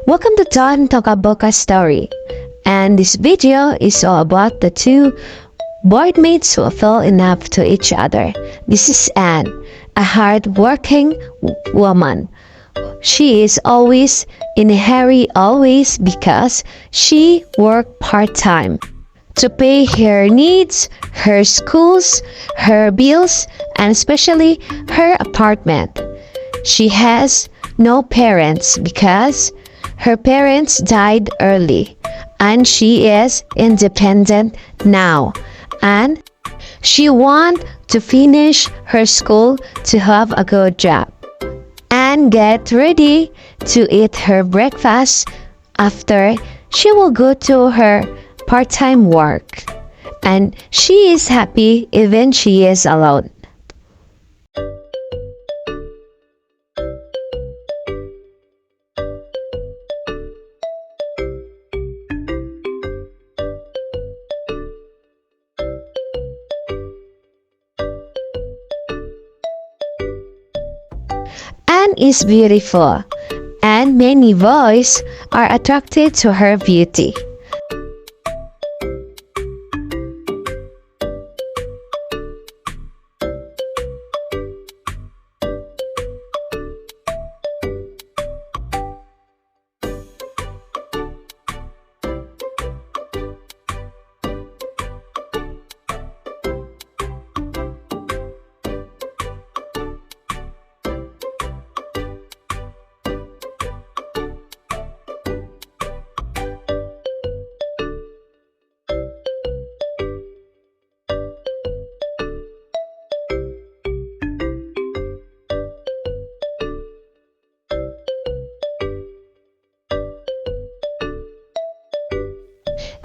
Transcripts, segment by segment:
Welcome to Toca Boca story. And this video is all about the two board mates who fell in love to each other. This is Anne, a hard-working woman. She is always in a hurry always because she worked part-time to pay her needs, her schools, her bills, and especially her apartment. She has no parents because her parents died early and she is independent now, and she wants to finish her school to have a good job and get ready to eat her breakfast after she will go to her part-time work, and she is happy even she is alone. Anne is beautiful, and many boys are attracted to her beauty.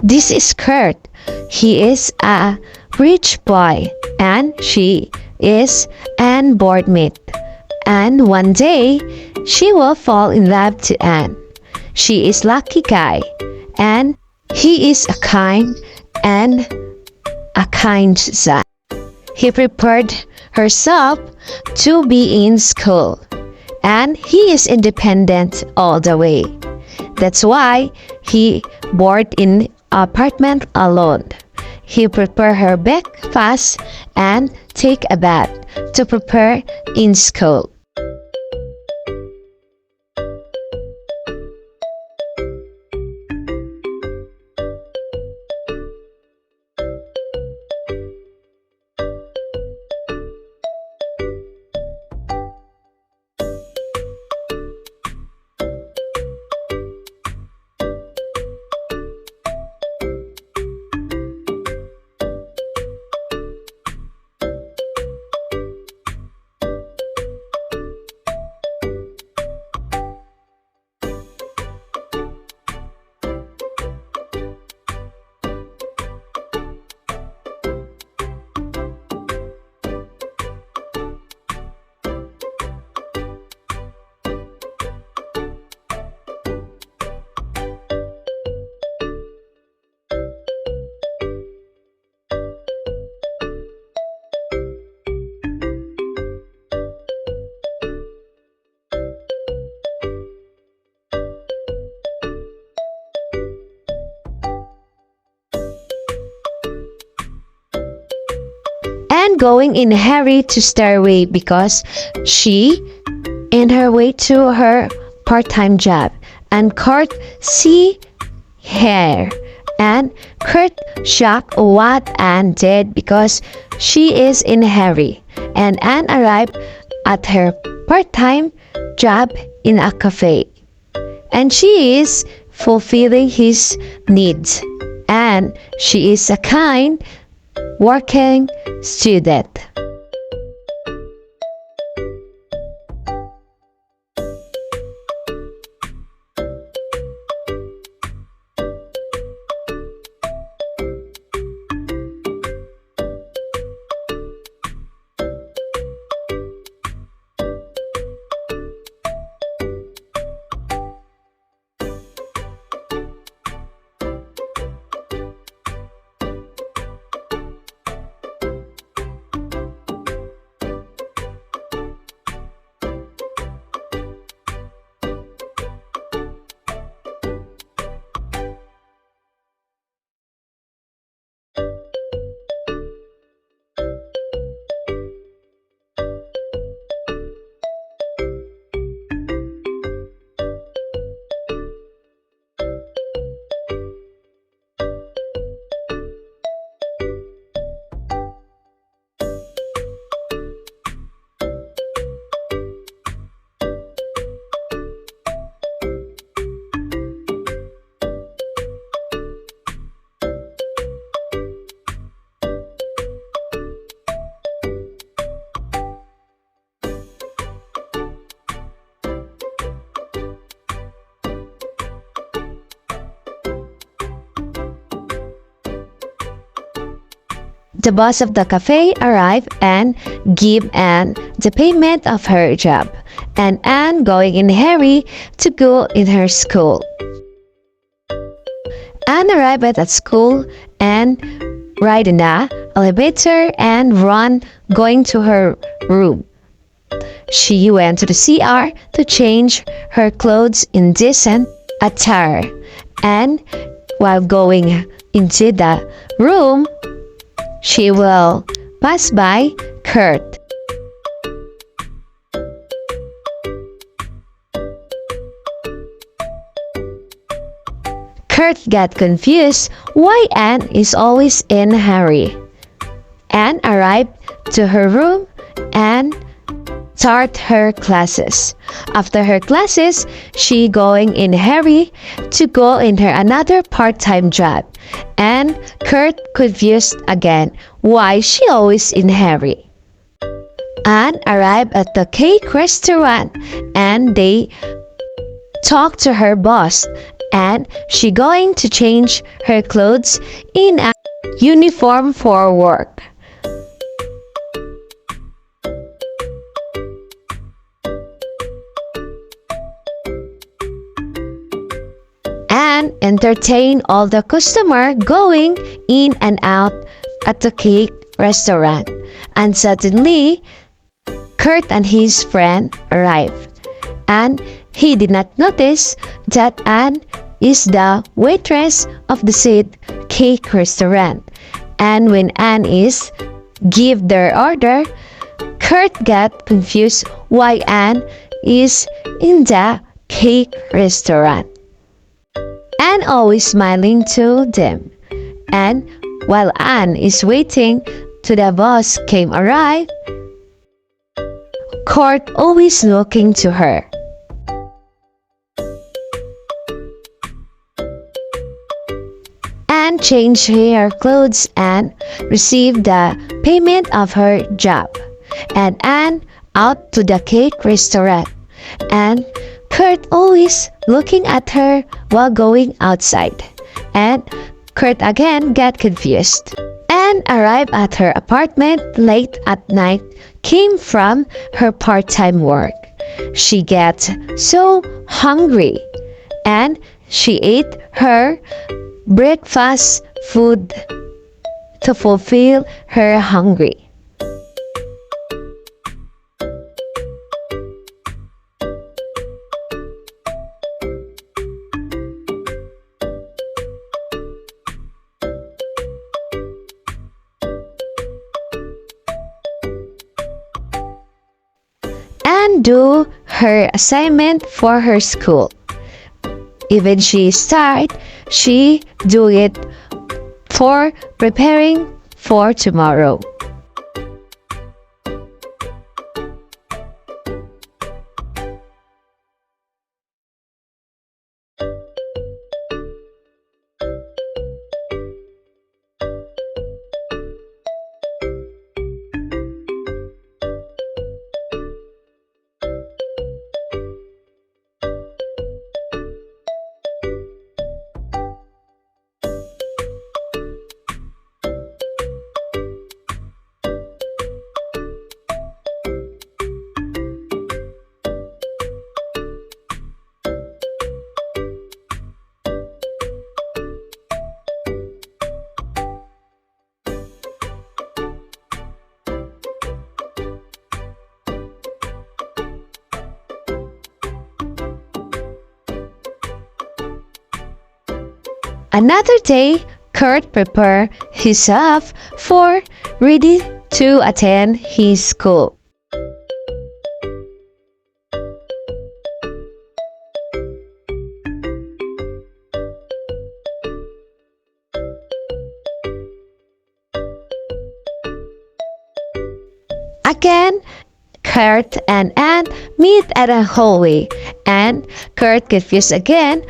This is Kurt. He is a rich boy and she is Anne boardmate. And one day, she will fall in love to Anne. She is lucky guy and he is a kind son. He prepared herself to be in school and he is independent all the way. That's why he board in apartment alone. He prepare her breakfast and take a bath to prepare in school. And going in a hurry to stairway because she in her way to her part-time job, and Kurt see her, and Kurt shocked what Anne did because she is in a hurry, and Anne arrived at her part-time job in a cafe and she is fulfilling his needs, and she is a kind working student. The boss of the cafe arrived and give Anne the payment of her job, and Anne going in a hurry to go in her school. Anne arrived at school and ride in the elevator and run going to her room. She went to the CR to change her clothes in decent attire, and while going into the room, she will pass by Kurt. Kurt got confused why Anne is always in a hurry. Anne arrived to her room and start her classes. After her classes, she going in a hurry to go in her another part-time job. And Kurt confused again why she always in a hurry. Anne arrived at the cake restaurant and they talked to her boss, and she going to change her clothes in a uniform for work. Anne entertained all the customer going in and out at the cake restaurant, and suddenly Kurt and his friend arrived, and he did not notice that Anne is the waitress of the said cake restaurant. And when Anne is give their order, Kurt got confused why Anne is in the cake restaurant. Anne always smiling to them. And while Anne is waiting to the boss came arrive, Kurt always looking to her. Anne changed her clothes and received the payment of her job. And Anne out to the cake restaurant. And Kurt always looking at her while going outside. And Kurt again got confused. Anne arrived at her apartment late at night, came from her part-time work. She gets so hungry and she ate her breakfast food to fulfill her hunger. And do her assignment for her school. Even she do it for preparing for tomorrow. Another day, Kurt prepared himself for ready to attend his school. Again, Kurt and Anne meet at a hallway, and Kurt confused again.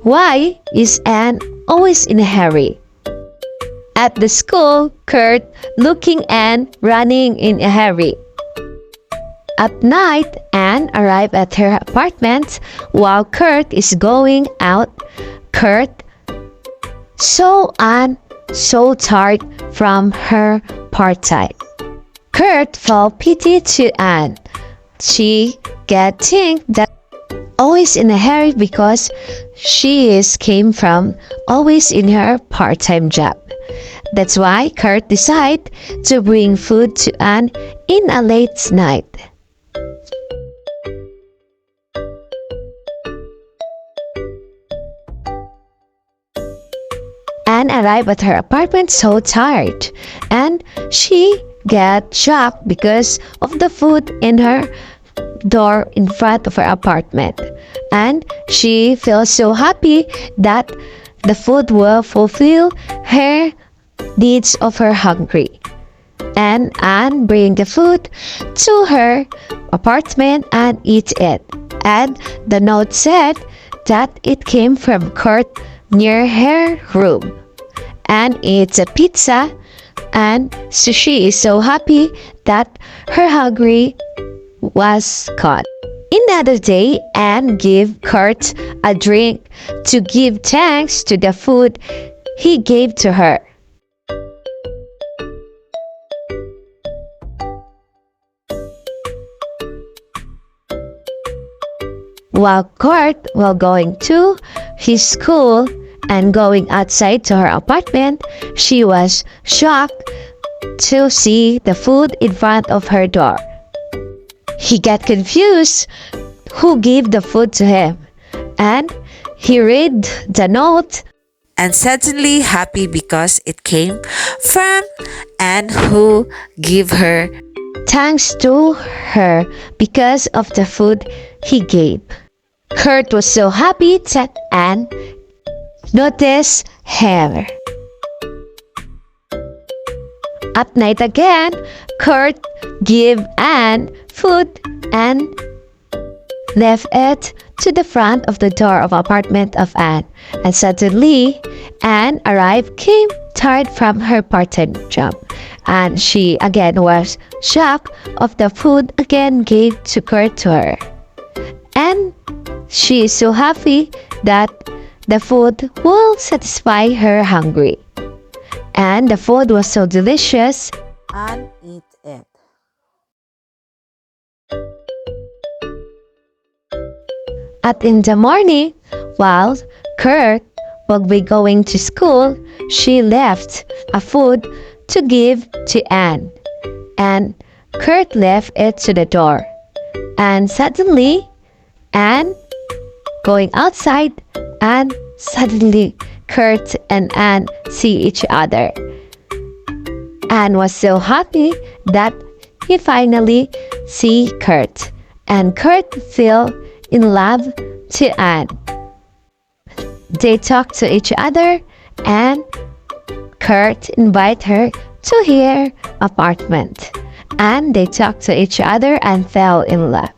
Why is Anne always in a hurry? At the school, Kurt looking and running in a hurry. At night, Anne arrived at her apartment while Kurt is going out. Kurt saw Anne so tired from her part-time. Kurt felt pity to Anne. She get think that always in a hurry because she came from always in her part-time job. That's why Kurt decided to bring food to Anne in a late night. Anne arrived at her apartment so tired, and she got shocked because of the food in her door in front of her apartment. And she feels so happy that the food will fulfill her needs of her hungry. And Anne bring the food to her apartment and eat it. And the note said that it came from Kurt near her room. And it's a pizza, and so she is so happy that her hungry was caught. Another day, Anne gave Kurt a drink to give thanks to the food he gave to her. While Kurt was going to his school and going outside to her apartment, she was shocked to see the food in front of her door. He got confused who gave the food to him, and he read the note and suddenly happy because it came from Anne who gave her. thanks to her because of the food he gave. Kurt was so happy that Anne noticed him. At night again, Kurt gave Anne food and left it to the front of the door of apartment of Anne. And suddenly, Anne arrived, came tired from her part-time job. And she again was shocked of the food again gave to Kurt to her. And she is so happy that the food will satisfy her hungry. And the food was so delicious. Anne eat it. At in the morning, while Kurt will be going to school, she left a food to give to Anne. And Kurt left it to the door. And suddenly, Anne going outside, and suddenly Kurt and Anne see each other. Anne was so happy that he finally see Kurt, and Kurt fell in love to Anne. They talk to each other, and Kurt invite her to her apartment, and they talked to each other and fell in love.